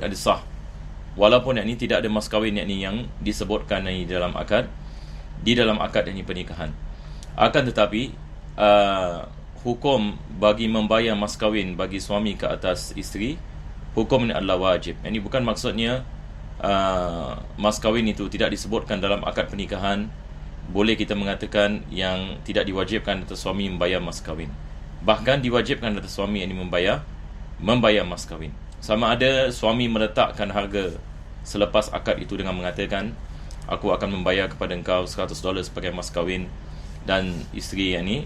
ada sah, walaupun yakni tidak ada mas kahwin yakni yang disebutkan di dalam akad yakni pernikahan. Akan tetapi hukum bagi membayar mas kahwin bagi suami ke atas isteri, hukum ini adalah wajib. Ini bukan maksudnya mas kahwin itu tidak disebutkan dalam akad pernikahan, boleh kita mengatakan yang tidak diwajibkan atas suami membayar mas kahwin. Bahkan diwajibkan atas suami yang membayar mas kahwin. Sama ada suami meletakkan harga selepas akad itu dengan mengatakan, aku akan membayar kepada engkau $100 sebagai mas kahwin, dan isteri yang ni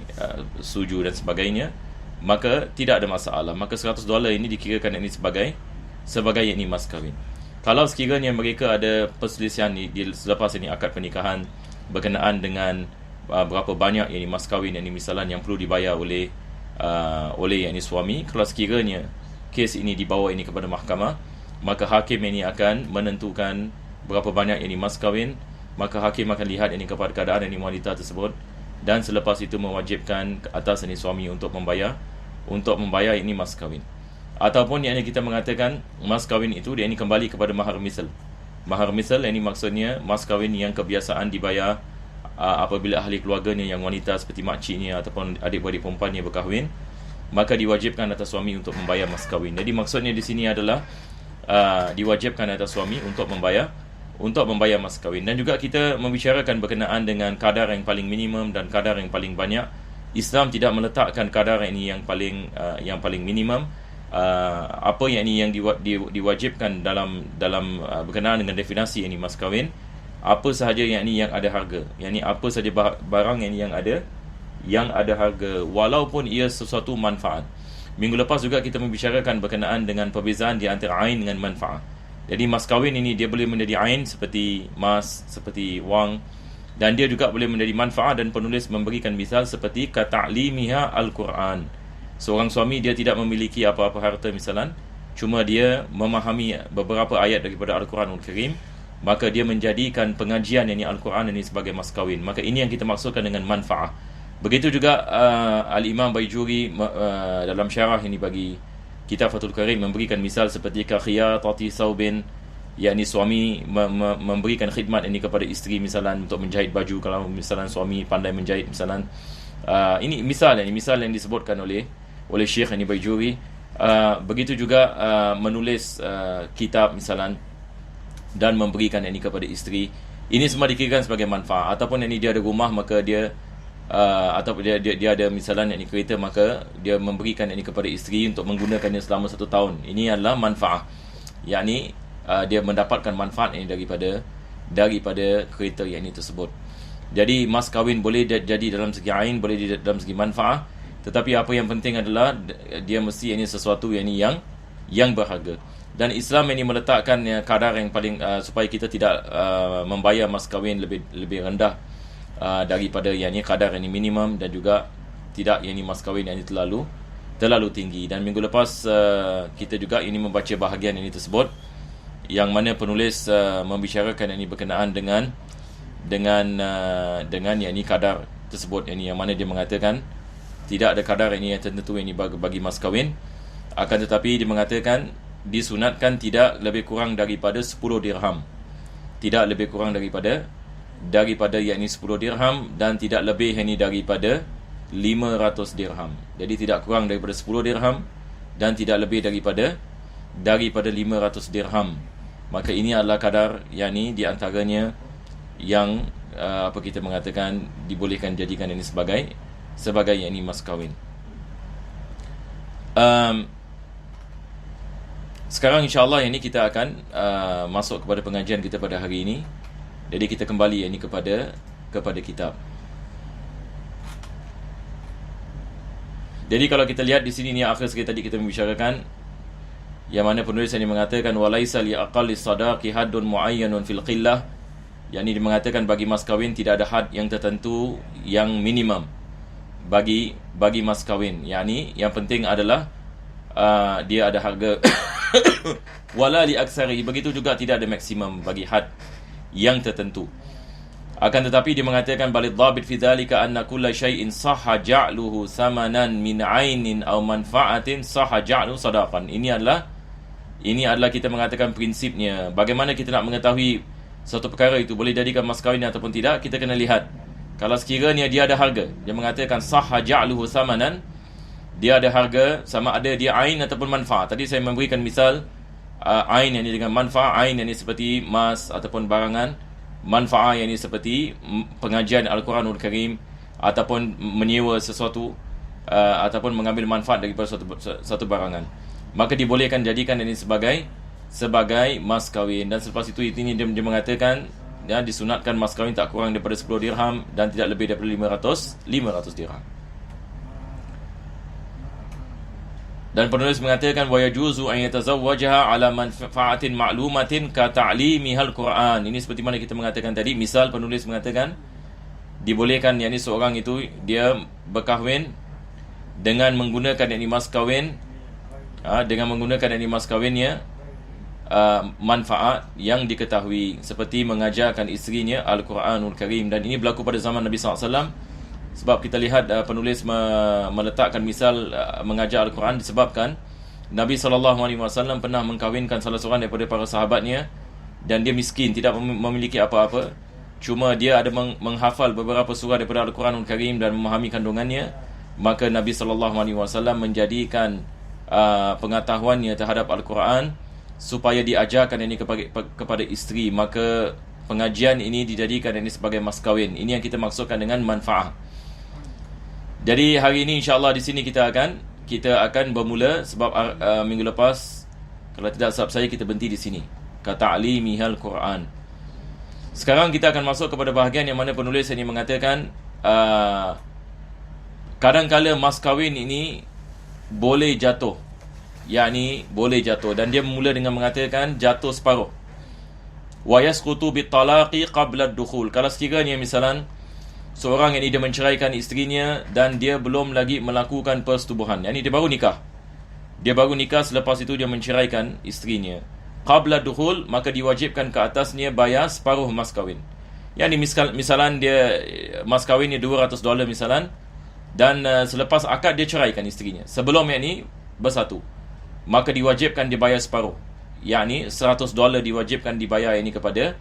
setuju dan sebagainya, maka tidak ada masalah. Maka $100 ini dikirakan ini sebagai ini mas kahwin. Kalau sekiranya mereka ada perselisihan di selepas ini akad pernikahan berkenaan dengan berapa banyak ini mas kahwin yang misalnya yang perlu dibayar oleh yang suami, kalau sekiranya kes ini dibawa ini kepada mahkamah, maka hakim ini akan menentukan berapa banyak ini mas kahwin. Maka hakim akan lihat ini kepada keadaan ini wanita tersebut, dan selepas itu mewajibkan ke atas ini suami untuk membayar ini mas kahwin. Ataupun yang kita mengatakan mas kahwin itu dia ini kembali kepada mahar misal. Mahar misal ini maksudnya mas kahwin yang kebiasaan dibayar apabila ahli keluarganya yang wanita seperti makciknya ataupun adik-beradik perempuannya berkahwin, maka diwajibkan atas suami untuk membayar mas kahwin. Jadi maksudnya di sini adalah diwajibkan atas suami untuk membayar mas kahwin. Dan juga kita membicarakan berkenaan dengan kadar yang paling minimum dan kadar yang paling banyak. Islam tidak meletakkan kadar ini yang paling minimum. Apa yang ini yang diwajibkan dalam berkenaan dengan definisi ini mas kahwin, apa sahaja yang ada harga, yakni apa sahaja barang yang ada harga, walaupun ia sesuatu manfaat. Minggu lepas juga kita membicarakan berkenaan dengan perbezaan di antara ain dengan manfaat. Jadi mas kahwin ini dia boleh menjadi ain seperti mas, seperti wang, dan dia juga boleh menjadi manfaat, dan penulis memberikan misal seperti kata'limiha al-Quran. Seorang suami dia tidak memiliki apa-apa harta misalan, cuma dia memahami beberapa ayat daripada Al-Quranul Karim, maka dia menjadikan pengajian ini Al-Quran ini sebagai mas kahwin. Maka ini yang kita maksudkan dengan manfaat. Begitu juga Al-Imam Baijuri dalam syarah ini bagi kitab Fathul Karim memberikan misal seperti khiyatati saubin, yakni suami memberikan khidmat ini kepada isteri misalan untuk menjahit baju, kalau misalan suami pandai menjahit misalan. Ini misal yang disebutkan oleh Syekh ini Baijuri. Begitu juga menulis kitab misalan dan memberikan ini kepada isteri. Ini semua dikirakan sebagai manfaat. Ataupun ini dia ada rumah, maka dia ataupun dia ada misalnya ini kereta, maka dia memberikan ini kepada isteri untuk menggunakannya selama 1 tahun. Ini adalah manfaat, yakni dia mendapatkan manfaat ini daripada kereta yang ini tersebut. Jadi mas kahwin boleh jadi dalam segi ain, boleh dalam segi manfaat, tetapi apa yang penting adalah dia mesti ini sesuatu yang berharga. Dan Islam ini meletakkan kadar yang paling supaya kita tidak membayar mas kahwin lebih rendah daripada kadar yang minimum, dan juga tidak mas kahwin yang terlalu tinggi. Dan minggu lepas kita juga ini membaca bahagian ini tersebut, yang mana penulis membicarakan ini berkenaan dengan kadar tersebut, yang mana dia mengatakan tidak ada kadar ini yang tertentu ini bagi mas kahwin. Akan tetapi dia mengatakan disunatkan tidak lebih kurang daripada 10 dirham. Tidak lebih kurang daripada yakni 10 dirham, dan tidak lebih ini daripada 500 dirham. Jadi tidak kurang daripada 10 dirham dan tidak lebih daripada 500 dirham. Maka ini adalah kadar yakni di antaranya yang apa kita mengatakan dibolehkan jadikan ini sebagai yakni mas kahwin. Sekarang insya-Allah ini kita akan masuk kepada pengajian kita pada hari ini. Jadi kita kembali ini kepada kitab. Jadi kalau kita lihat di sini ni akhir sekali tadi kita membicarakan, yang mana penulis ini mengatakan walaisa li aqalli sadaqi haddun muayyanun fil qillah, yakni dia mengatakan bagi mas kahwin tidak ada had yang tertentu yang minimum bagi mas kahwin, yakni yang penting adalah dia ada harga wala li aksari, begitu juga tidak ada maksimum bagi had yang tertentu. Akan tetapi dia mengatakan balid dhabit fi dhalika anna kulla shay'in sahha ja'luhu samanan min 'ainin aw manfa'atin sahha ja'lu sadaqan. Ini adalah Ini adalah kita mengatakan prinsipnya. Bagaimana kita nak mengetahui satu perkara itu boleh jadikan mas kahwin ataupun tidak, kita kena lihat. Kalau sekiranya dia ada harga, dia mengatakan sahha ja'luhu samanan, dia ada harga, sama ada dia ain ataupun manfaat. Tadi saya memberikan misal ain yang ini dengan manfaat. Ain yang ini seperti mas ataupun barangan, manfaat yang ini seperti pengajian Al-Quranul Karim ataupun menyewa sesuatu, ataupun mengambil manfaat daripada satu barangan. Maka dibolehkan jadikan ini sebagai mas kahwin. Dan selepas itu ini dia mengatakan disunatkan mas kahwin tak kurang daripada 10 dirham dan tidak lebih daripada 500 dirham. Dan penulis mengatakan wa yajuzu an yatazawwajaha ala manfaatin ma'lumatin ka ta'limihal Quran. Ini seperti mana kita mengatakan tadi, misal penulis mengatakan dibolehkan yakni seorang itu dia berkahwin dengan menggunakan yakni mas kahwin, dengan menggunakan yakni mas kahwinnya manfaat yang diketahui, seperti mengajarkan isterinya Al-Quranul Karim. Dan ini berlaku pada zaman Nabi SAW. Sebab kita lihat penulis meletakkan misal mengajar Al-Quran disebabkan Nabi SAW pernah mengkahwinkan salah seorang daripada para sahabatnya, dan dia miskin, tidak memiliki apa-apa. Cuma dia ada menghafal beberapa surah daripada Al-Quranul Karim dan memahami kandungannya. Maka Nabi SAW menjadikan pengetahuannya terhadap Al-Quran supaya diajarkan ini kepada isteri. Maka pengajian ini dijadikan ini sebagai mas kahwin. Ini yang kita maksudkan dengan manfaat. Jadi hari ini insya-Allah di sini kita akan bermula, sebab minggu lepas kalau tidak salah saya kita berhenti di sini. Kata'limihal Quran. Sekarang kita akan masuk kepada bahagian yang mana penulis ini mengatakan kadang-kala mas kahwin ini boleh jatuh. Yakni boleh jatuh, dan dia mula dengan mengatakan jatuh separuh. Wa yasqutu bitalaqi qabla ad-dukhul. Kalau sekiranya misalan seorang yang dia menceraikan isterinya dan dia belum lagi melakukan persetubuhan, yakni dia baru nikah, selepas itu dia menceraikan isterinya qabla dukhul, maka diwajibkan ke atasnya bayar separuh mas kahwin. Yakni misalan dia mas kahwinnya $200 misalan, dan selepas akad dia ceraikan isterinya sebelum yakni bersatu, maka diwajibkan dibayar separuh, yakni $100 diwajibkan dibayar ini kepada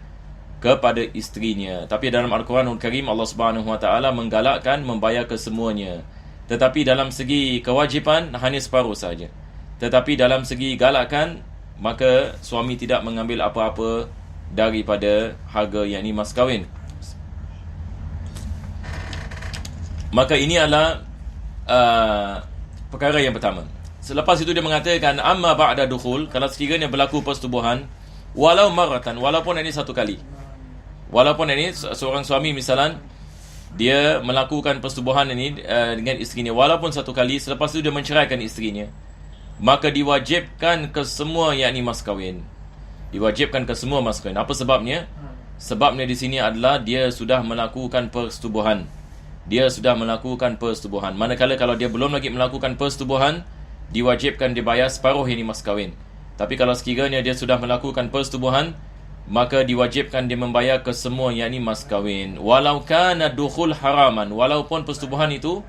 isterinya. Tapi dalam Al-Quranul Karim Allah Subhanahu Wa Taala menggalakkan membayar kesemuanya. Tetapi dalam segi kewajipan hanya separuh saja. Tetapi dalam segi galakan, maka suami tidak mengambil apa-apa daripada harga yakni mas kahwin. Maka ini adalah perkara yang pertama. Selepas itu dia mengatakan amma ba'da dukhul, kalau sekiranya berlaku persetubuhan walau maratan, walaupun ini satu kali. Walaupun ini seorang suami misalan dia melakukan persetubuhan ini dengan isterinya walaupun satu kali, selepas itu dia menceraikan isterinya, maka diwajibkan ke semua yakni mas kahwin. Diwajibkan ke semua mas kahwin. Apa sebabnya? Sebabnya di sini adalah dia sudah melakukan persetubuhan. Manakala kalau dia belum lagi melakukan persetubuhan, diwajibkan dibayar separuh yakni mas kahwin. Tapi kalau sekiranya dia sudah melakukan persetubuhan, maka diwajibkan dia membayar ke semua yakni mas kahwin. Walau kana dukhul haraman, walaupun persetubuhan itu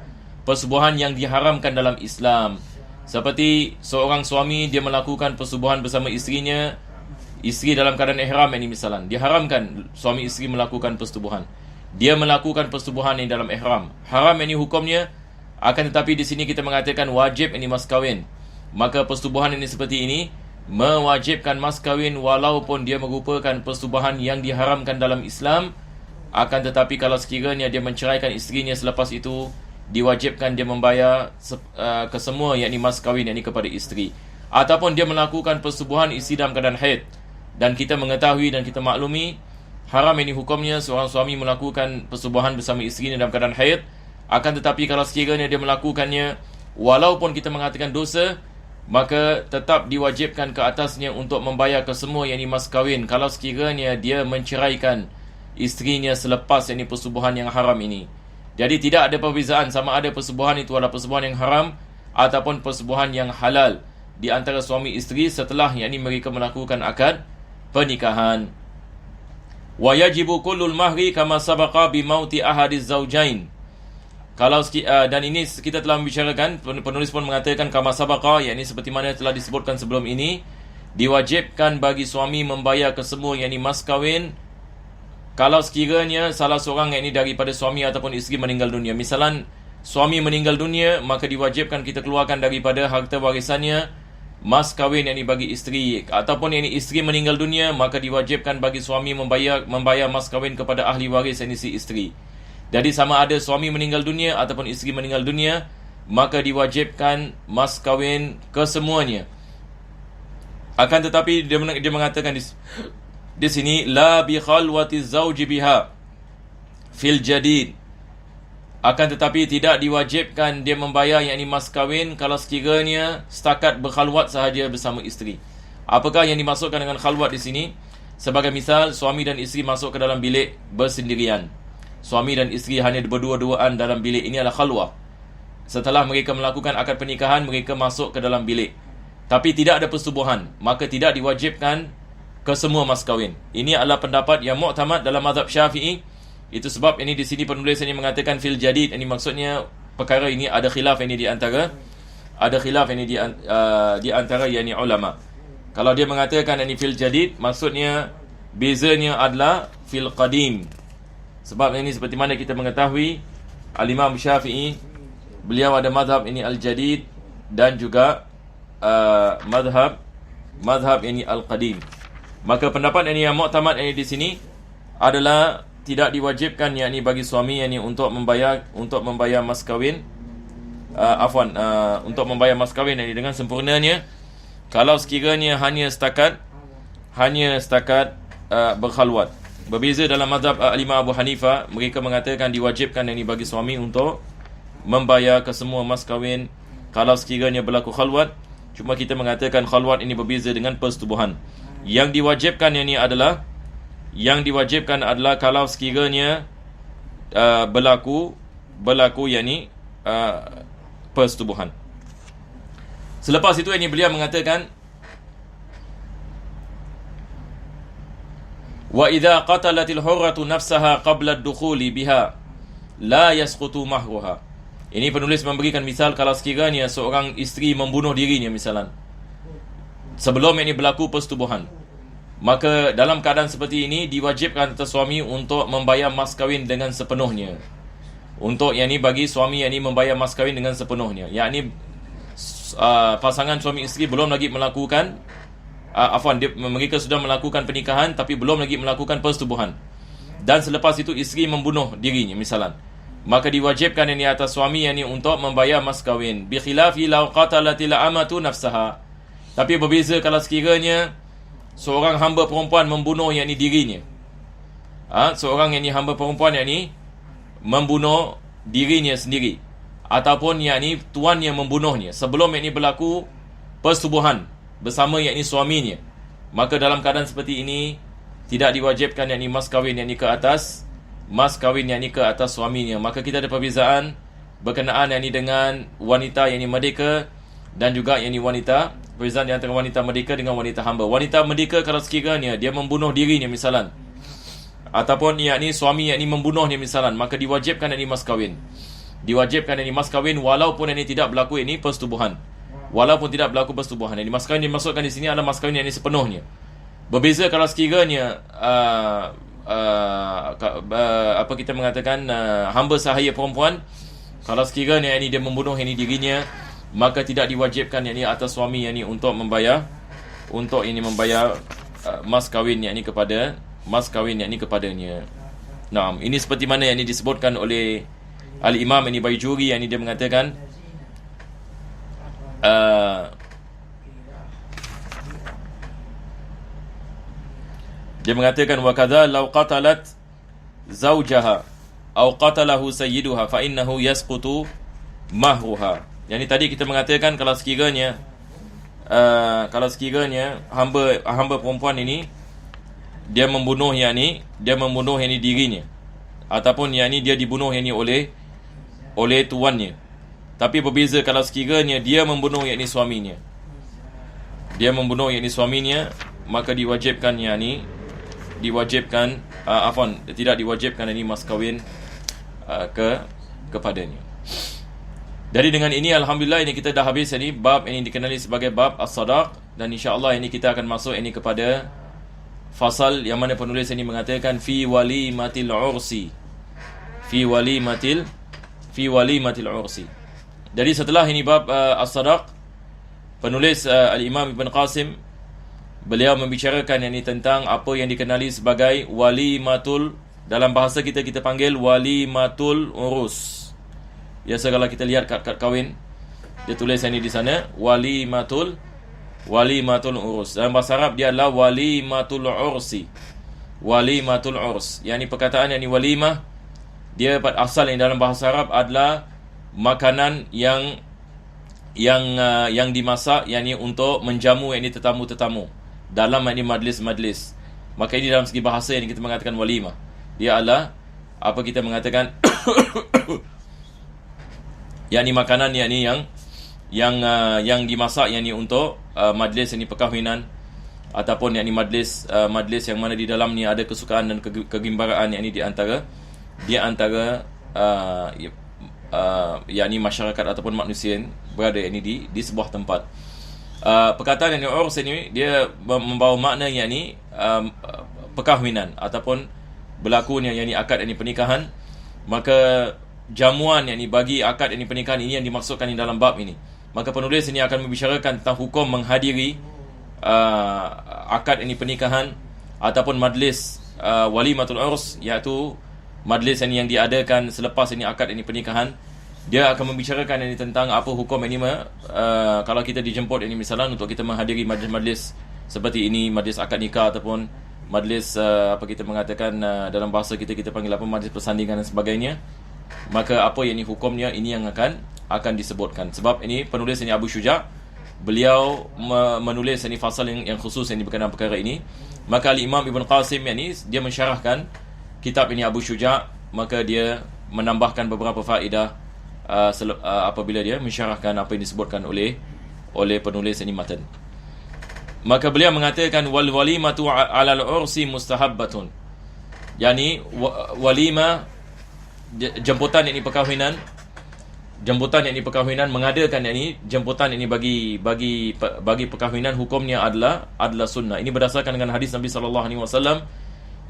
persetubuhan yang diharamkan dalam Islam. Seperti seorang suami dia melakukan persetubuhan bersama isterinya, isteri dalam keadaan ihram ini misalan, diharamkan suami isteri melakukan persetubuhan. Dia melakukan persetubuhan ini dalam ihram. Haram ini hukumnya, akan tetapi di sini kita mengatakan wajib ini mas kahwin. Maka persetubuhan ini seperti ini mewajibkan mas kahwin walaupun dia merupakan persetubuhan yang diharamkan dalam Islam. Akan tetapi kalau sekiranya dia menceraikan isterinya selepas itu, diwajibkan dia membayar ke semua yakni mas kahwin yakni kepada isteri. Ataupun dia melakukan persetubuhan isteri dalam keadaan haid, dan kita mengetahui dan kita maklumi haram ini hukumnya seorang suami melakukan persetubuhan bersama isterinya dalam keadaan haid. Akan tetapi kalau sekiranya dia melakukannya walaupun kita mengatakan dosa, maka tetap diwajibkan ke atasnya untuk membayar ke semua yakni mas kahwin kalau sekiranya dia menceraikan isterinya selepas yakni persetubuhan yang haram ini. Jadi tidak ada perbezaan sama ada persetubuhan itu adalah persetubuhan yang haram ataupun persetubuhan yang halal di antara suami isteri setelah yakni mereka melakukan akad pernikahan. Wa yajibu kullul mahri kama sabaqa bi mauti ahadiz zaujain. Kalau dan ini kita telah membicarakan, penulis pun mengatakan kama sabaqa, yakni seperti mana telah disebutkan sebelum ini, diwajibkan bagi suami membayar kesemua yakni mas kahwin kalau sekiranya salah seorang yakni daripada suami ataupun isteri meninggal dunia. Misalan suami meninggal dunia, maka diwajibkan kita keluarkan daripada harta warisannya mas kahwin yakni bagi isteri, ataupun yakni isteri meninggal dunia, maka diwajibkan bagi suami membayar mas kahwin kepada ahli waris yakni si isteri. Jadi sama ada suami meninggal dunia ataupun isteri meninggal dunia, maka diwajibkan mas kahwin kesemuanya. Akan tetapi dia mengatakan di sini la bi khalwati zauji biha fil jadid. Akan tetapi tidak diwajibkan dia membayar yakni mas kahwin kalau sekiranya setakat berkhalwat sahaja bersama isteri. Apakah yang dimaksudkan dengan khalwat di sini? Sebagai misal, suami dan isteri masuk ke dalam bilik bersendirian. Suami dan isteri hanya berdua-duaan dalam bilik, ini adalah khalwah. Setelah mereka melakukan akad pernikahan, mereka masuk ke dalam bilik, tapi tidak ada persetubuhan, maka tidak diwajibkan kesemua mas kahwin. Ini adalah pendapat yang mu'tamad dalam mazhab Syafi'i. Itu sebab ini di sini penulis ini mengatakan fil jadid. Ini maksudnya perkara ini ada khilaf ini di antara di antara yakni ulama. Kalau dia mengatakan ini fil jadid, maksudnya bezanya adalah fil qadim. Sebab ini seperti mana kita mengetahui Al-Imam Syafi'i, beliau ada mazhab ini al-jadid dan juga mazhab ini al-qadim. Maka pendapat ini yang mu'tamad ini di sini adalah tidak diwajibkan yakni bagi suami yakni untuk membayar mas kahwin untuk membayar mas kahwin yakni dengan sempurnanya kalau sekiranya hanya setakat berkhalwat. Berbeza dalam mazhab Imam Abu Hanifah, mereka mengatakan diwajibkan yakni bagi suami untuk membayar kesemua mas kahwin kalau sekiranya berlaku khalwat. Cuma kita mengatakan khalwat ini berbeza dengan persetubuhan. Yang diwajibkan adalah kalau sekiranya berlaku yakni persetubuhan. Selepas itu ini beliau mengatakan wa idza qatalatil hurratu nafsaha qabla ad-dukhuli biha la yasqutu mahruha. Ini penulis memberikan misal kalau sekiranya seorang isteri membunuh dirinya misalan sebelum ini berlaku persetubuhan, maka dalam keadaan seperti ini diwajibkan atas suami untuk membayar mas kahwin dengan sepenuhnya. Untuk yakni bagi suami yakni membayar mas kahwin dengan sepenuhnya, yakni pasangan suami isteri belum lagi melakukan mereka sudah melakukan pernikahan tapi belum lagi melakukan persetubuhan, dan selepas itu isteri membunuh dirinya misalan, maka diwajibkan ini atas suami yakni untuk membayar mas kahwin. Bi khilafi law qatalatil amatu nafsaha. Tapi berbeza kalau sekiranya seorang hamba perempuan membunuh yakni dirinya. Seorang yakni hamba perempuan yakni membunuh dirinya sendiri, ataupun yakni tuannya membunuhnya sebelum yakni berlaku persetubuhan bersama yakni suaminya, maka dalam keadaan seperti ini tidak diwajibkan yakni mas kahwin yakni ke atas suaminya. Maka kita ada perbezaan berkenaan yakni dengan wanita yakni merdeka dan juga yakni perbezaan di antara wanita merdeka dengan wanita hamba. Wanita merdeka kalau sekiranya dia membunuh dirinya misalan, ataupun yakni suami yakni membunuhnya misalan, maka diwajibkan yakni mas kahwin. Diwajibkan yakni mas kahwin walaupun yakni tidak berlaku yakni persetubuhan. Yakni mas kahwin dimaksudkan di sini adalah mas kahwin yakni sepenuhnya. Berbeza kalau sekiranya kita mengatakan hamba sahaya perempuan, kalau sekiranya yakni dia membunuh yakni dirinya, maka tidak diwajibkan yakni atas suami yakni untuk membayar mas kahwin yakni kepadanya. Nah, ini seperti mana yang disebutkan oleh Al-Imam ini Baijuri, yang dia mengatakan wa kadza law qatalat zawjaha aw qatalahu sayyiduha fa innahu yasqutu mahruha. Yang ini tadi kita mengatakan kalau sekiranya hamba perempuan ini dia membunuh yakni dirinya, ataupun yakni dia dibunuh yakni oleh tuannya. Tapi berbeza kalau sekiranya dia membunuh yakni suaminya. Maka tidak diwajibkan ini mas kahwin kepadanya. Jadi dengan ini alhamdulillah ini kita dah habis ini bab ini dikenali sebagai bab as-sadaq, dan insya-Allah ini kita akan masuk ini kepada fasal yang mana penulis ini mengatakan fi walimatil ursi. Fi walimatil ursi. Jadi setelah ini bab as-sadaq, penulis Al-Imam Ibn Qasim beliau membicarakan yang ini tentang apa yang dikenali sebagai walimatul, dalam bahasa kita panggil walimatul urus. Biasa kalau kita lihat kad kahwin, dia tulis ini di sana walimatul urus. Dalam bahasa Arab dia adalah walimatul ursi. Walimatul urs. Yang ini perkataan yang ini walimah, dia pada asal yang dalam bahasa Arab adalah makanan yang dimasak yang ini untuk menjamu yang ini tetamu-tetamu dalam ini majlis-majlis. Maka ini dalam segi bahasa yang kita mengatakan walimah, dia adalah apa kita mengatakan yang ini makanan yang ini yang dimasak yang ini untuk majlis ini perkahwinan, ataupun yang ini majlis yang mana di dalam ni ada kesukaan dan kegembiraan yang ini di antara yakni masyarakat ataupun manusia yang berada ini di sebuah tempat. Perkataan yang urs ini dia membawa makna yakni perkahwinan ataupun berlakunya yakni akad yakni pernikahan. Maka jamuan yakni bagi akad yakni pernikahan ini yang dimaksudkan di dalam bab ini. Maka penulis ini akan membicarakan tentang hukum menghadiri akad yakni pernikahan ataupun majlis walimatul urs, iaitu majlis yang diadakan selepas ini akad ini pernikahan. Dia akan membicarakan ini tentang apa hukum ini kalau kita dijemput ini misalnya untuk kita menghadiri majlis-majlis seperti ini, majlis akad nikah ataupun majlis apa kita mengatakan dalam bahasa kita panggil apa, majlis persandingan dan sebagainya. Maka apa yang ini hukumnya, ini yang akan disebutkan. Sebab ini penulis ini Abu Syuja', beliau menulis ini fasal yang khusus yang berkenaan perkara ini. Maka Imam Ibn Qasim ini dia mensyarahkan kitab ini Abu Syuja', maka dia menambahkan beberapa faedah apabila dia mensyarahkan apa yang disebutkan oleh penulis ini matan. Maka beliau mengatakan wal walimatu 'alal ursi mustahabbatun. Yani walimah, jemputan ini perkahwinan, mengadakan ini jemputan ini bagi perkahwinan, hukumnya adalah sunnah. Ini berdasarkan dengan hadis Nabi sallallahu alaihi wasallam,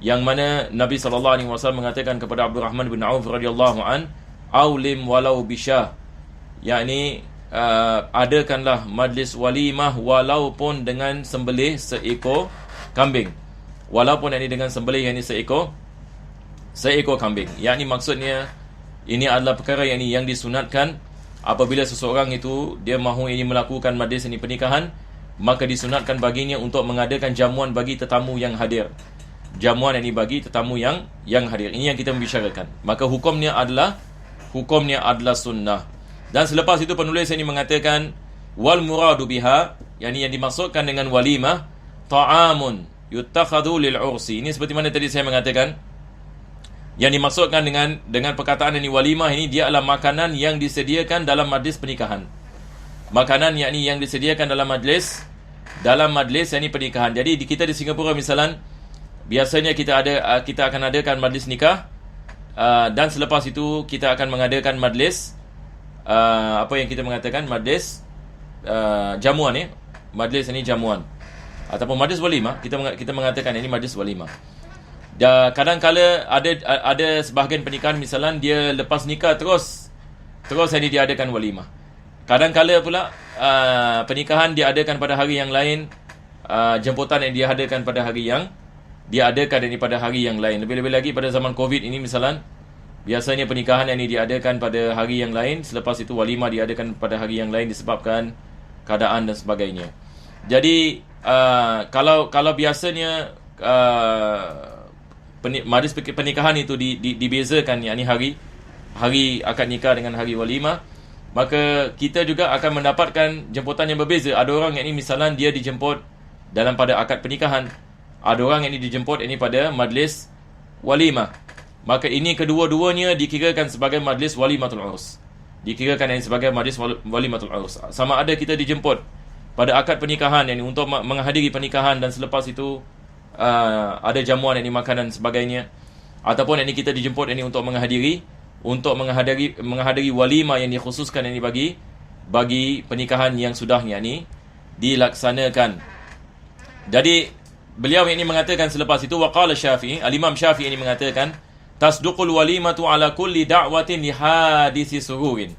yang mana Nabi sallallahu alaihi wasallam mengatakan kepada Abdurrahman bin Auf radhiyallahu an, aulim walau bisyah, yakni adakanlah majlis walimah walaupun dengan sembelih seekor kambing. Walaupun ini dengan sembelih yang ini seekor kambing. Yakni maksudnya ini adalah perkara yang disunatkan apabila seseorang itu dia mahu ini melakukan majlis ini pernikahan, maka disunatkan baginya untuk mengadakan jamuan bagi tetamu yang hadir. Jamuan ini bagi tetamu yang hadir. Ini yang kita membicarakan. Maka hukumnya adalah sunnah. Dan selepas itu penulis ini mengatakan wal muradu biha, yang dimaksudkan dengan walimah ta'amun yuttakhadhu lil ursi. Ini seperti mana tadi saya mengatakan, yang dimaksudkan dengan perkataan ini walimah ini, dia adalah makanan yang disediakan dalam majlis pernikahan. Makanan yang disediakan dalam majlis yakni pernikahan. Jadi kita di Singapura misalan, biasanya kita akan adakan majlis nikah, dan selepas itu kita akan mengadakan majlis apa yang kita mengatakan majlis jamuan majlis ini jamuan ataupun majlis walimah. Kita mengatakan ini majlis walimah. Dan kadang-kala ada sebahagian pernikahan misalan dia lepas nikah terus ini diadakan walimah. Kadang-kala pula pernikahan diadakan pada hari yang lain, jemputan yang diadakan pada hari yang diadakan ini pada hari yang lain. Lebih-lebih lagi pada zaman Covid ini misalan, biasanya pernikahan yang ini diadakan pada hari yang lain, selepas itu walimah diadakan pada hari yang lain disebabkan keadaan dan sebagainya. Jadi kalau biasanya majlis pernikahan itu dibezakan, yakni hari akad nikah dengan hari walimah, maka kita juga akan mendapatkan jemputan yang berbeza. Ada orang yang ini misalan dia dijemput dalam pada akad pernikahan, ada orang yang ini dijemput ini pada majlis walimah. Maka ini kedua-duanya dikirakan sebagai majlis walimatul urs. Dikirakan ini sebagai majlis walimatul urs. Sama ada kita dijemput pada akad pernikahan yang untuk menghadiri pernikahan, dan selepas itu ada jamuan yang makanan sebagainya, ataupun ini kita dijemput ini untuk menghadiri untuk menghadiri walimah yang dikhususkan ini bagi pernikahan yang sudah yakni dilaksanakan. Jadi beliau ini mengatakan selepas itu, waqala Syafi'i, al-Imam Syafi'i ini mengatakan, tasduqul walimatu ala kulli da'watin li hadisi sururin.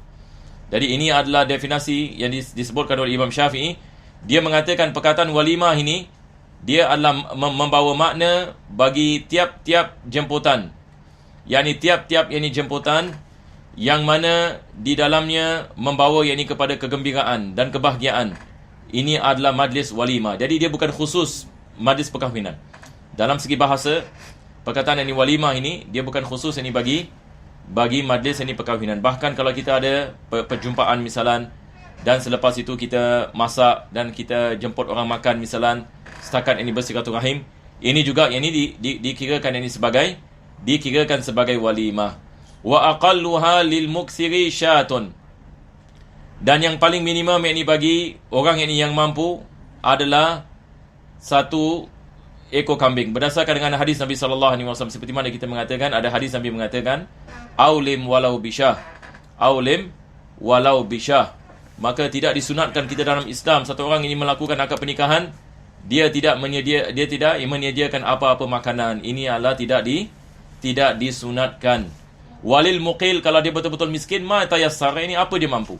Jadi ini adalah definisi yang disebutkan oleh Imam Syafi'i. Dia mengatakan perkataan walimah ini dia adalah membawa makna bagi tiap-tiap jemputan. Yakni tiap-tiap yakni jemputan yang mana di dalamnya membawa yakni kepada kegembiraan dan kebahagiaan. Ini adalah majlis walimah. Jadi dia bukan khusus majlis perkahwinan. Dalam segi bahasa, perkataan yakni walimah ini dia bukan khusus yakni bagi majlis yakni perkahwinan. Bahkan kalau kita ada perjumpaan misalan, dan selepas itu kita masak dan kita jemput orang makan misalan, setakat ini bersilaturahim, ini juga yang ini dikirakan sebagai walimah. Wa aqalluha lil muksiri syatun. Dan yang paling minimum yakni bagi orang yang mampu adalah satu ekor kambing. Berdasarkan dengan hadis Nabi sallallahu alaihi wasallam, seperti mana kita mengatakan, ada hadis Nabi mengatakan, aulim walau bisyah. Aulim walau bisyah. Maka tidak disunatkan kita dalam Islam satu orang ini melakukan akad pernikahan, dia tidak menyediakan apa-apa makanan. Ini adalah tidak disunatkan. Walil muqil, kalau dia betul-betul miskin, ma tayassar, ini apa dia mampu.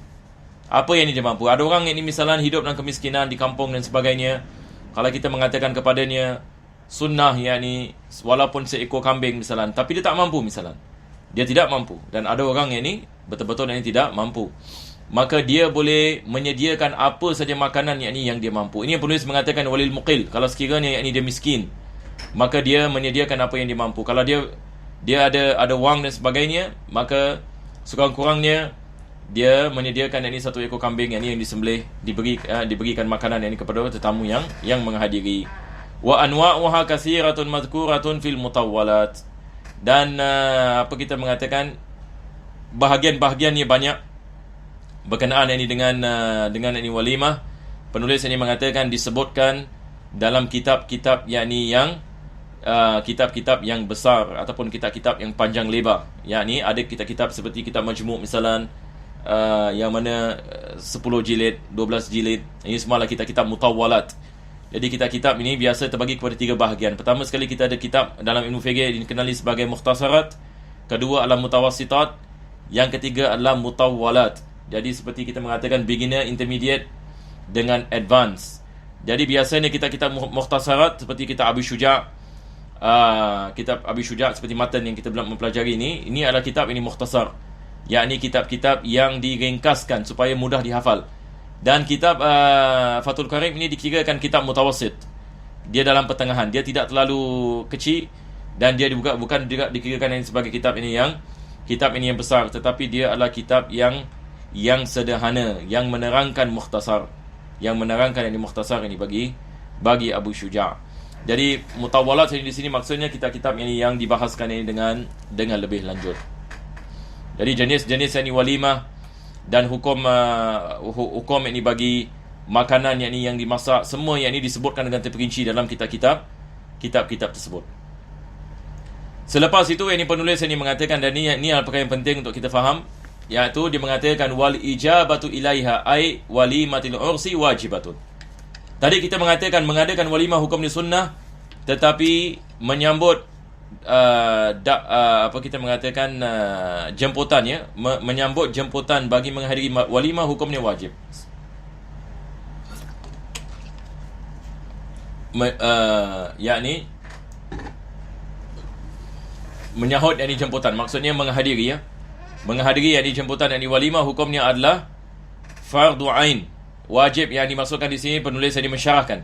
Apa yang dia mampu. Ada orang yang ini misalnya hidup dalam kemiskinan di kampung dan sebagainya. Kalau kita mengatakan kepadanya sunnah yakni walaupun seekor kambing misalnya, tapi dia tak mampu misalnya. Dia tidak mampu. Dan ada orang yang ini betul-betul yang tidak mampu. Maka dia boleh menyediakan apa saja makanan yakni yang dia mampu. Ini yang penulis mengatakan walil muqil. Kalau sekiranya yakni dia miskin, maka dia menyediakan apa yang dia mampu. Kalau dia ada wang dan sebagainya, maka sekurang-kurangnya dia menyediakan yakni satu ekor kambing yakni yang disembelih, diberikan makanan yakni kepada tetamu yang menghadiri. Wa anwa'uha katsiratun madhkuratun fil mutawwalat. Dan apa kita mengatakan, bahagian-bahagiannya banyak berkenaan ini dengan ini walimah. Penulis ini mengatakan disebutkan dalam kitab-kitab yakni yang kitab-kitab yang besar ataupun kitab-kitab yang panjang lebar. Yakni ada kitab-kitab seperti kitab Majmu' misalan, yang mana 10 jilid, 12 jilid. Ini semua adalah kitab-kitab mutawwalat. Jadi kitab-kitab ini biasa terbagi kepada 3 bahagian. Pertama sekali kita ada kitab dalam ilmu fiqh dikenali sebagai mukhtasarat. Kedua adalah mutawassitat. Yang ketiga adalah mutawwalat. Jadi seperti kita mengatakan beginner, intermediate dengan advance. Jadi biasanya kitab-kitab mukhtasarat seperti kitab Abi Syuja', kitab Abi Syuja' seperti matan yang kita belum mempelajari ini adalah kitab ini mukhtasar. Yakni kitab-kitab yang diringkaskan supaya mudah dihafal. Dan kitab Fathul Karim ini dikirakan kitab mutawassit. Dia dalam pertengahan, dia tidak terlalu kecil dan dia juga bukan juga dikirakan sebagai kitab ini yang besar, tetapi dia adalah kitab yang sederhana, yang menerangkan mukhtasar, yang menerangkan ini mukhtasar ini bagi Abu Syuja'. Jadi mutawwalat di sini maksudnya kitab-kitab ini yang dibahaskan ini dengan lebih lanjut. Jadi jenis-jenis ini walimah dan hukum ini bagi makanan yang dimasak, semua yang ini disebutkan dengan terperinci dalam kitab-kitab tersebut. Selepas itu ini penulis ini mengatakan, dan ini adalah perkara yang penting untuk kita faham, iaitu dia mengatakan wal ijabatu ilaiha ay walimatil ursi wajibatun. Tadi kita mengatakan mengadakan walimah hukum di sunnah, tetapi menyambut apa kita mengatakan jemputannya, menyambut jemputan bagi menghadiri walimah hukumnya wajib. Yakni menyahut yakni jemputan, maksudnya menghadiri yakni jemputan yakni walimah hukumnya adalah fardu ain, wajib. Yang dimaksudkan di sini penulis yang mensyarahkan,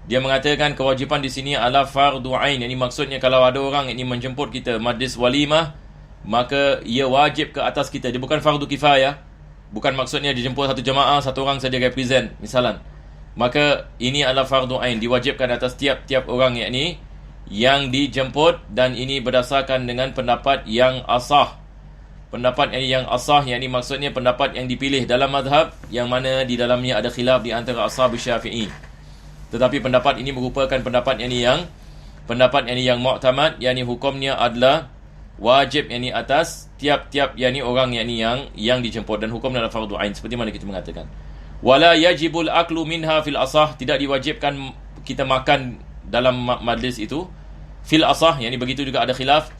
dia mengatakan kewajipan di sini adalah fardu ain. Yang maksudnya kalau ada orang ini menjemput kita majlis walimah, maka ia wajib ke atas kita. Dia bukan fardu kifayah. Bukan maksudnya dijemput satu jemaah, satu orang saja represent misalan. Maka ini adalah fardu ain, diwajibkan atas tiap-tiap orang yang dijemput, dan ini berdasarkan dengan pendapat yang asah. Pendapat yang asah, yang ini maksudnya pendapat yang dipilih dalam mazhab, yang mana di dalamnya ada khilaf di antara ashab Syafi'i. Tetapi pendapat ini merupakan pendapat yang mu'tamad, yang hukumnya adalah wajib yakni atas tiap-tiap yakni orang yang dijemput, dan hukum adalah fardu ain seperti mana kita mengatakan. Wala yajibul aklu minha fil asah, tidak diwajibkan kita makan dalam majlis itu. Fil asah, yakni begitu juga ada khilaf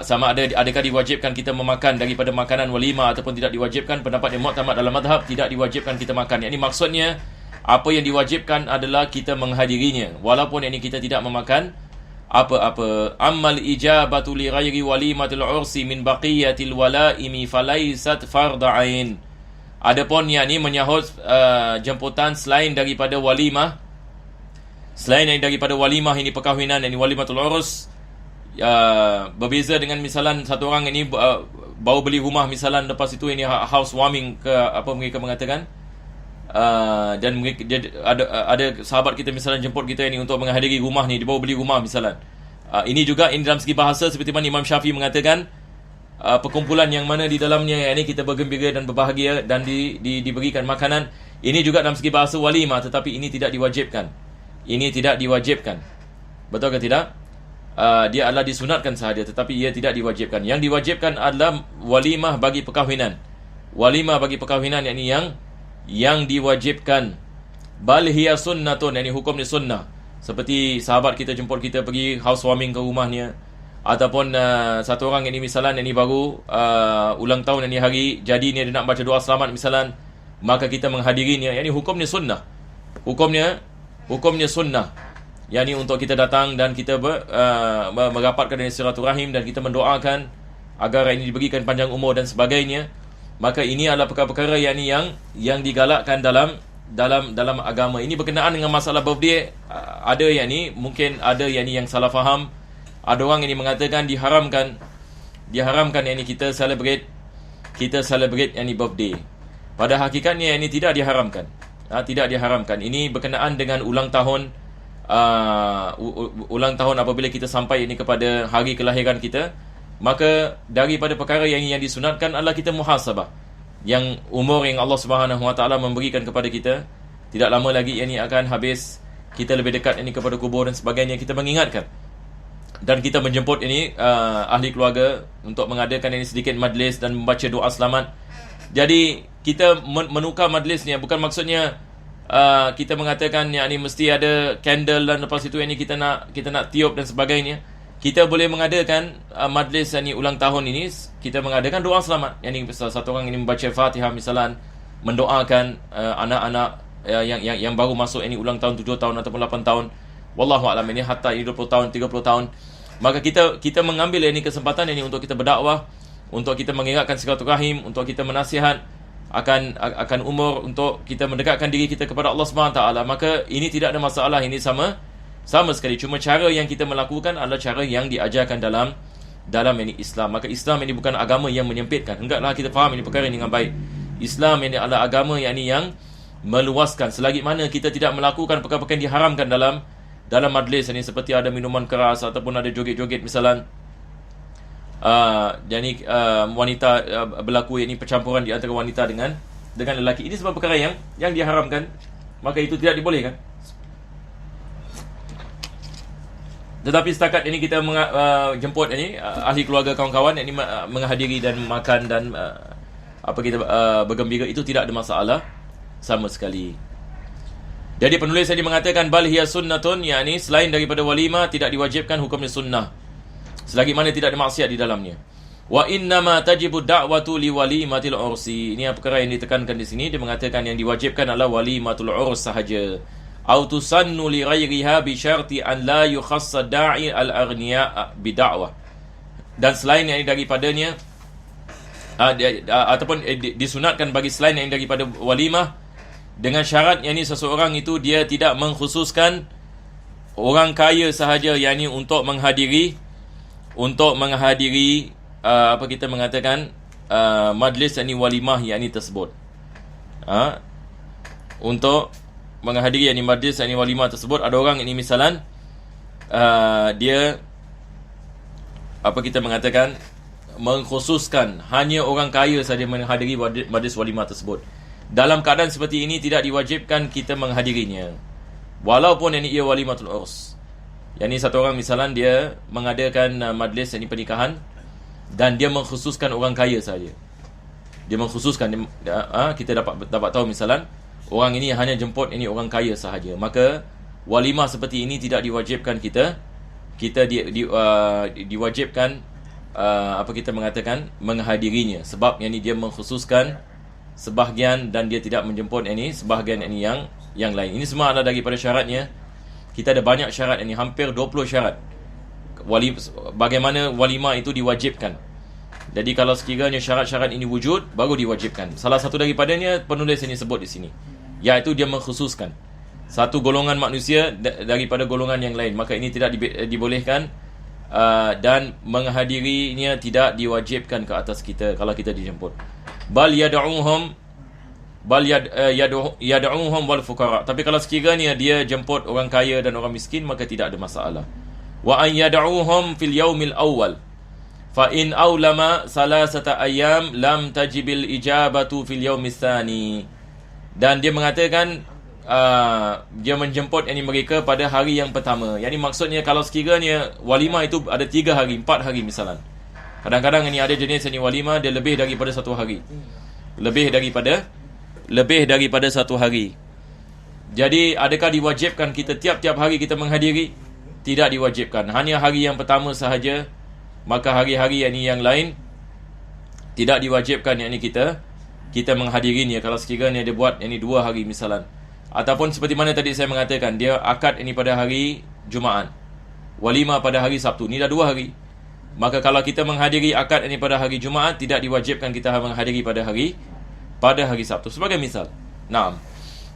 sama adakah diwajibkan kita memakan daripada makanan walimah ataupun tidak diwajibkan. Pendapat yang mu'tamad dalam madhab, tidak diwajibkan kita makan. Yakni maksudnya apa yang diwajibkan adalah kita menghadirinya walaupun ini kita tidak memakan apa-apa. Ammal ijabatu li ghairi walimatil ursi min baqiyatil walaimi falaisat fardhu ain. Adapun yakni menyahut jemputan selain daripada walimah, ini perkahwinan, ini walimatul urs, berbeza dengan misalan satu orang ini baru beli rumah misalan, lepas itu ini housewarming ke apa mereka mengatakan, dan mereka, ada sahabat kita misalan jemput kita ini untuk menghadiri rumah ni, dia baru beli rumah misalan. Ini juga dalam segi bahasa seperti mana Imam Syafi'i mengatakan, perkumpulan yang mana di dalamnya ini kita bergembira dan berbahagia dan diberikan makanan. Ini juga dalam segi bahasa walimah, tetapi ini tidak diwajibkan. Betul ke tidak? Dia adalah disunatkan sahaja, tetapi ia tidak diwajibkan. Yang diwajibkan adalah walimah bagi perkahwinan. Yakni yang diwajibkan. Bal hiya sunnatun, yakni hukum ni sunnah. Seperti sahabat kita jemput kita pergi housewarming ke rumahnya, ataupun satu orang ini misalan ini baru ulang tahun ini hari jadi ni, dia nak baca doa selamat misalan, maka kita menghadirinya. Yakni hukumnya sunnah. Hukumnya sunnah. Yakni untuk kita datang dan kita merapatkan dengan silaturahim dan kita mendoakan agar ini diberikan panjang umur dan sebagainya. Maka ini adalah perkara-perkara yang digalakkan dalam agama. Ini berkenaan dengan masalah birthday. Ada mungkin ada yang salah faham. Ada orang ini mengatakan diharamkan kita celebrate birthday. Pada hakikatnya ini tidak diharamkan. Tidak diharamkan. Ini berkenaan dengan ulang tahun apabila kita sampai ini kepada hari kelahiran kita. Maka daripada perkara yang disunatkan adalah kita muhasabah. Yang umur yang Allah Subhanahu Wa Taala memberikan kepada kita tidak lama lagi ini akan habis. Kita lebih dekat ini kepada kubur dan sebagainya. Kita mengingatkan dan kita menjemput ini ahli keluarga untuk mengadakan ini sedikit majlis dan membaca doa selamat. Jadi kita menukar majlis ni, bukan maksudnya kita mengatakan yang ni mesti ada candle dan lepas itu yang ni kita nak tiup dan sebagainya. Kita boleh mengadakan majlis ni ulang tahun ini, kita mengadakan doa selamat. Yang ni satu orang ini membaca Fatihah misalan, mendoakan anak-anak yang baru masuk ini ulang tahun 7 tahun ataupun 8 tahun. Wallahu a'lam, ini hatta 20 tahun, 30 tahun. Maka kita mengambil ini kesempatan ini untuk kita berdakwah, untuk kita mengingatkan silaturahim, untuk kita menasihat akan umur, untuk kita mendekatkan diri kita kepada Allah Subhanahu Wa Taala. Maka ini tidak ada masalah, ini sama sekali. Cuma cara yang kita melakukan adalah cara yang diajarkan dalam ini Islam. Maka Islam ini bukan agama yang menyempitkan. Hendaklah kita faham ini perkara ini dengan baik. Islam ini adalah agama yang meluaskan. Selagi mana kita tidak melakukan perkara-perkara yang diharamkan dalam majlis ini, seperti ada minuman keras ataupun ada joget-joget misalan, wanita berlaku ini percampuran di antara wanita dengan lelaki. Ini sebab perkara yang diharamkan, maka itu tidak dibolehkan. Tetapi setakat ini kita jemput ini ahli keluarga, kawan-kawan ini menghadiri dan makan dan kita bergembira, itu tidak ada masalah sama sekali. Jadi penulis tadi mengatakan bal hiya sunnatun, yakni selain daripada walimah tidak diwajibkan, hukumnya sunnah selagi mana tidak ada maksiat di dalamnya. Wa innama tajibu da'watu li walimatil ursi. Ini perkara yang ditekankan di sini. Dia mengatakan yang diwajibkan adalah walimatul urs sahaja. Au tusannu li ghairiha bi syarti an la yukhassa da'i al-aghniya bi da'wah. Dan selain yang daripadanya ataupun disunatkan bagi selain yang daripada walimah, dengan syarat yakni seseorang itu dia tidak mengkhususkan orang kaya sahaja, yakni untuk menghadiri kita mengatakan majlis yakni walimah yakni tersebut. Untuk menghadiri yakni majlis yakni walimah tersebut, ada orang ini misalan dia kita mengatakan mengkhususkan hanya orang kaya saja menghadiri majlis walimah tersebut. Dalam keadaan seperti ini tidak diwajibkan kita menghadirinya, walaupun ini ia walimatul urs. Yang ini satu orang misalan dia mengadakan majlis ini pernikahan, dan dia mengkhususkan orang kaya saja. Dia mengkhususkan, kita dapat tahu misalan orang ini hanya jemput ini orang kaya sahaja, maka walimah seperti ini tidak diwajibkan kita diwajibkan kita mengatakan menghadirinya, sebab yang ini dia mengkhususkan sebahagian dan dia tidak menjemput ini sebahagian ini yang lain. Ini semua adalah daripada syaratnya. Kita ada banyak syarat ini, hampir 20 syarat bagaimana walimah itu diwajibkan. Jadi kalau sekiranya syarat-syarat ini wujud, baru diwajibkan. Salah satu daripadanya penulis ini sebut di sini, iaitu dia mengkhususkan satu golongan manusia daripada golongan yang lain, maka ini tidak dibolehkan, dan menghadirinya tidak diwajibkan ke atas kita kalau kita dijemput. Bal yad'uhum wal fuqara. Tapi kalau sekiranya dia jemput orang kaya dan orang miskin, maka tidak ada masalah. Wa an yad'uhum fil yaumil awwal fa in awlama salasata ayyam lam tajibil ijabatu fil yaumis tsani. Dan dia mengatakan dia menjemput mereka pada hari yang pertama. Yang ini maksudnya kalau sekiranya walimah itu ada 3 hari, 4 hari misalan. Kadang-kadang ini ada jenis walimah dia lebih daripada 1 hari. Lebih daripada 1 hari. Jadi adakah diwajibkan kita tiap-tiap hari kita menghadiri? Tidak diwajibkan. Hanya hari yang pertama sahaja. Maka hari-hari yang lain tidak diwajibkan kita menghadirinya kalau sekiranya dia buat 2 hari misalan. Ataupun seperti mana tadi saya mengatakan, dia akad pada hari Jumaat, walimah pada hari Sabtu. Ini dah 2 hari. Maka kalau kita menghadiri akad pada hari Jumaat, tidak diwajibkan kita menghadiri pada hari Sabtu. Sebagai misal. Naam.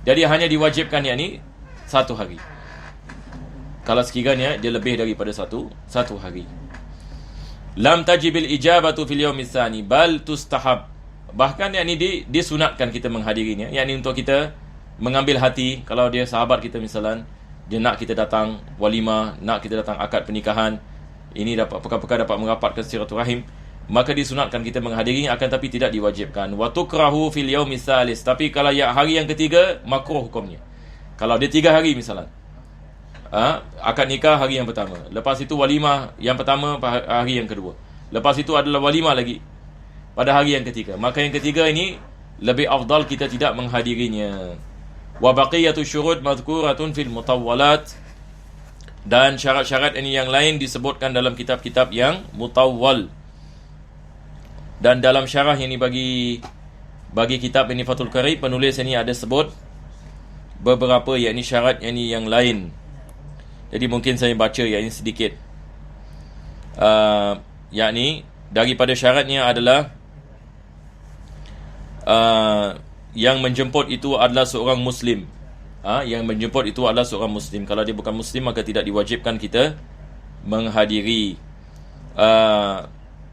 Jadi hanya diwajibkan 1 hari. Kalau sekiranya dia lebih daripada 1 hari. Lam tajibil ijabatu fil yaumis tsani bal tustahab. Bahkan disunatkan kita menghadirinya, untuk kita mengambil hati. Kalau dia sahabat kita misalan, dia nak kita datang walimah, nak kita datang akad pernikahan, ini dapat perkara-perkara dapat merapatkan silaturahim, maka disunatkan kita menghadirinya, akan tapi tidak diwajibkan. Wa tukrahu fil yaumis tsalis. Tapi kalau hari yang ketiga, makruh hukumnya. Kalau dia 3 hari misalan, akad nikah hari yang pertama, lepas itu walimah yang pertama hari yang kedua, lepas itu adalah walimah lagi pada hari yang ketiga, maka yang ketiga ini lebih afdal kita tidak menghadirinya. Wa baqiyatu syurut madhkuratun fil mutawwalat. Dan syarat-syarat ini yang lain disebutkan dalam kitab-kitab yang mutawwal. Dan dalam syarah ini bagi kitab ini Fathul Qarib, penulis ini ada sebut beberapa syarat yang lain. Jadi mungkin saya baca sedikit. Daripada syaratnya adalah yang menjemput itu adalah seorang Muslim. Yang menjemput itu adalah seorang Muslim. Kalau dia bukan Muslim, maka tidak diwajibkan kita menghadiri.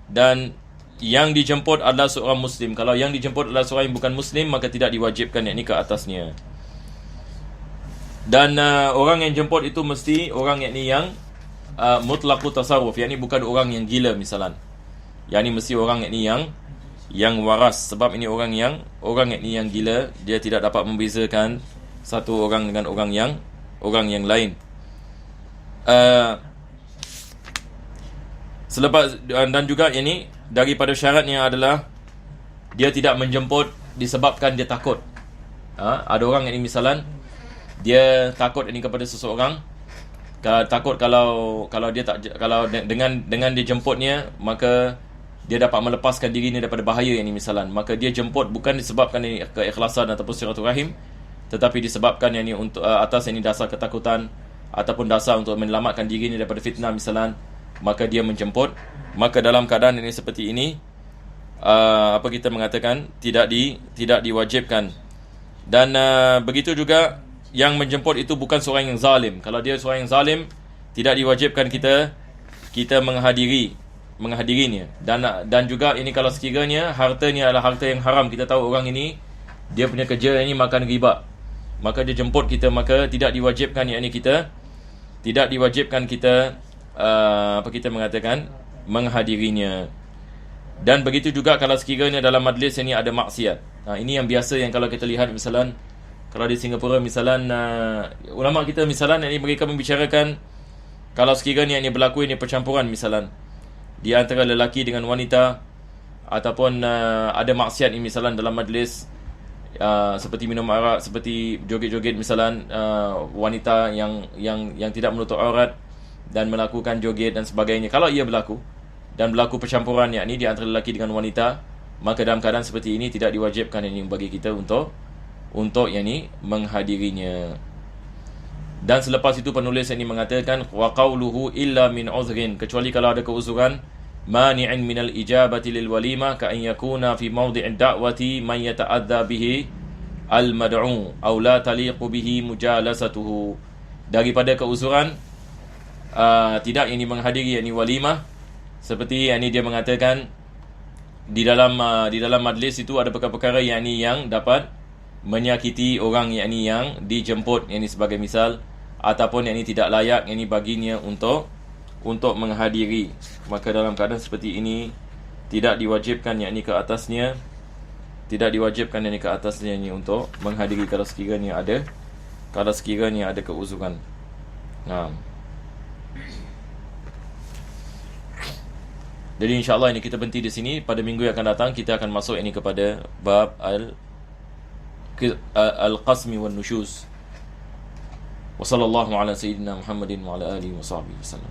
Dan yang dijemput adalah seorang Muslim. Kalau yang dijemput adalah seorang yang bukan Muslim, maka tidak diwajibkan ke atasnya. Dan orang yang jemput itu mesti orang yang mutlaqut tasarruf, bukan orang yang gila misalan. Mesti orang yang waras, sebab ini orang yang gila, dia tidak dapat membezakan satu orang dengan orang yang lain. Selepas dan juga daripada syaratnya adalah dia tidak menjemput disebabkan dia takut. Ada orang misalan dia takut kepada seseorang, takut kalau dengan dia jemputnya, maka dia dapat melepaskan dirinya daripada bahaya misalan, maka dia jemput bukan disebabkan keikhlasan ataupun silaturahim, tetapi disebabkan untuk atas dasar ketakutan ataupun dasar untuk menyelamatkan dirinya daripada fitnah misalan, maka dia menjemput. Maka dalam keadaan seperti ini, kita mengatakan tidak diwajibkan. Dan begitu juga yang menjemput itu bukan seorang yang zalim. Kalau dia seorang yang zalim, tidak diwajibkan kita menghadirinya. Dan juga kalau sekiranya hartanya adalah harta yang haram, kita tahu orang ini dia punya kerja makan riba, maka dia jemput kita, maka tidak diwajibkan kita kita mengatakan menghadirinya. Dan begitu juga kalau sekiranya dalam majlis ada maksiat. Ini yang biasa kalau kita lihat misalan, kalau di Singapura misalan, ulama kita misalan mereka membicarakan kalau sekiranya berlaku percampuran misalan, di antara lelaki dengan wanita, ataupun ada maksiat misalan dalam majlis, seperti minum arak, seperti joget-joget misalan, wanita yang tidak menutup aurat dan melakukan joget dan sebagainya. Kalau ia berlaku dan berlaku percampuran yakni di antara lelaki dengan wanita, maka dalam keadaan seperti ini tidak diwajibkan ini bagi kita untuk yakni menghadirinya. Dan selepas itu penulis ini mengatakan wa qawluhu illa min uzrin, kecuali kalau ada keuzuran, mani'in minal ijabati lil walimah ka an yakuna fi mawdi'id da'wati man yata'adza bihi al mad'u aw la taliqu bihi mujalasatuhu, daripada keuzuran tidak ini menghadiri yakni walimah, seperti yakni dia mengatakan di dalam majlis itu ada perkara-perkara yakni yang dapat menyakiti orang yakni yang dijemput yakni sebagai misal, ataupun yakni tidak layak yakni baginya untuk menghadiri. Maka dalam keadaan seperti ini tidak diwajibkan yakni ke atasnya yakni untuk menghadiri kalau sekiranya ada keuzuran. Jadi insya-Allah ini kita berhenti di sini. Pada minggu yang akan datang kita akan masuk ini kepada bab al-qasmi wan nusyuz. Wa sallallahu ala sayyidina Muhammadin wa ala alihi wa sahbihi wasallam.